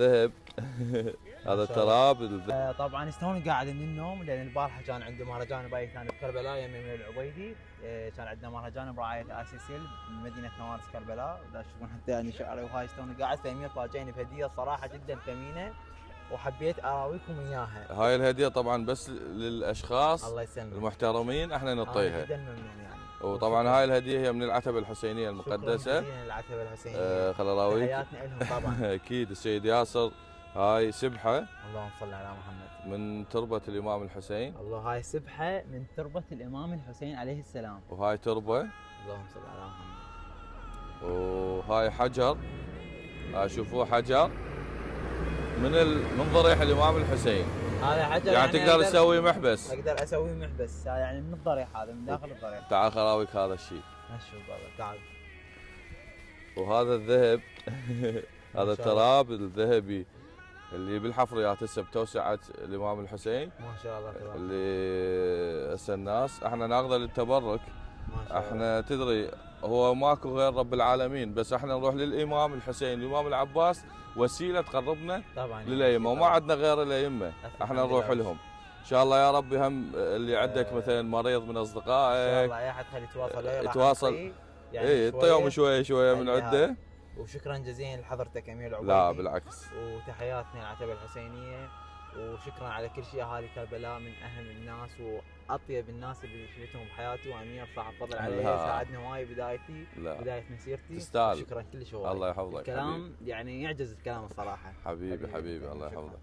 ذهب. هذا تراب طبعا استوني قاعد من النوم لان البارحه كان عنده مهرجان باي ثاني بكربلاء يمين من العبيدي. كان عندنا مهرجان برعايه اسيسيل بمدينه نوارس كربلاء، دا تشوفون حتى يعني شعري وهاي استوني قاعد فامير فاجئني بهديه صراحه جدا ثمينه وحبيت اراويكم اياها. هاي الهديه طبعا بس للاشخاص الله يسلمك المحترمين احنا نعطيها. جدا ممنون يعني. وطبعا هاي الهديه هي من العتبه الحسينيه المقدسه. شكرا العتبه الحسينيه. خل اراويك. تحياتنا لهم طبعا. اكيد السيد ياسر. هاي سبحه اللهم صل على محمد. من تربه الامام الحسين. الله هاي سبحه من تربه الامام الحسين عليه السلام. وهاي تربه. اللهم صل على محمد. وهاي حجر. شوفوه حجر من ضريح الامام الحسين. هذا حجر يعني تقدر تسوي محبس. اقدر اسوي محبس يعني من الضريح، هذا من داخل الضريح. تعال خلاويك هذا الشيء. نشوف بابا تعال. وهذا الذهب. هذا شاء الله. التراب الذهبي اللي بالحفريات هسه بتوسعة الامام الحسين. ما شاء الله تبارك. اللي هسه الناس احنا ناخذه للتبرك. ما شاء الله. احنا تدري هو ماكو غير رب العالمين، بس احنا نروح للامام الحسين الامام العباس وسيله تقربنا طبعا للائمه، وما عندنا غير الائمه احنا نروح لهم. ان شاء الله يا ربي هم اللي عندك مثلا مريض من اصدقائك ان شاء الله اي احد خلي يتواصل وياه يتواصل. يعني يعطيهم شويه من عده. وشكرا جزيلا لحضرتك امير العبيدي. لا بالعكس. وتحياتنا العتبه الحسينيه، وشكرا على كل شيء. اهالي كربلاء من اهم الناس واطيب الناس اللي شفتهم بحياتي، وامير صاحب فضل علي ساعدني هواي بدايتي. بدايه مسيرتي. تستاهل. شكرا كلش هواي. الله يحفظك. الكلام يعني يعجز الكلام الصراحه. حبيبي الله يحفظك.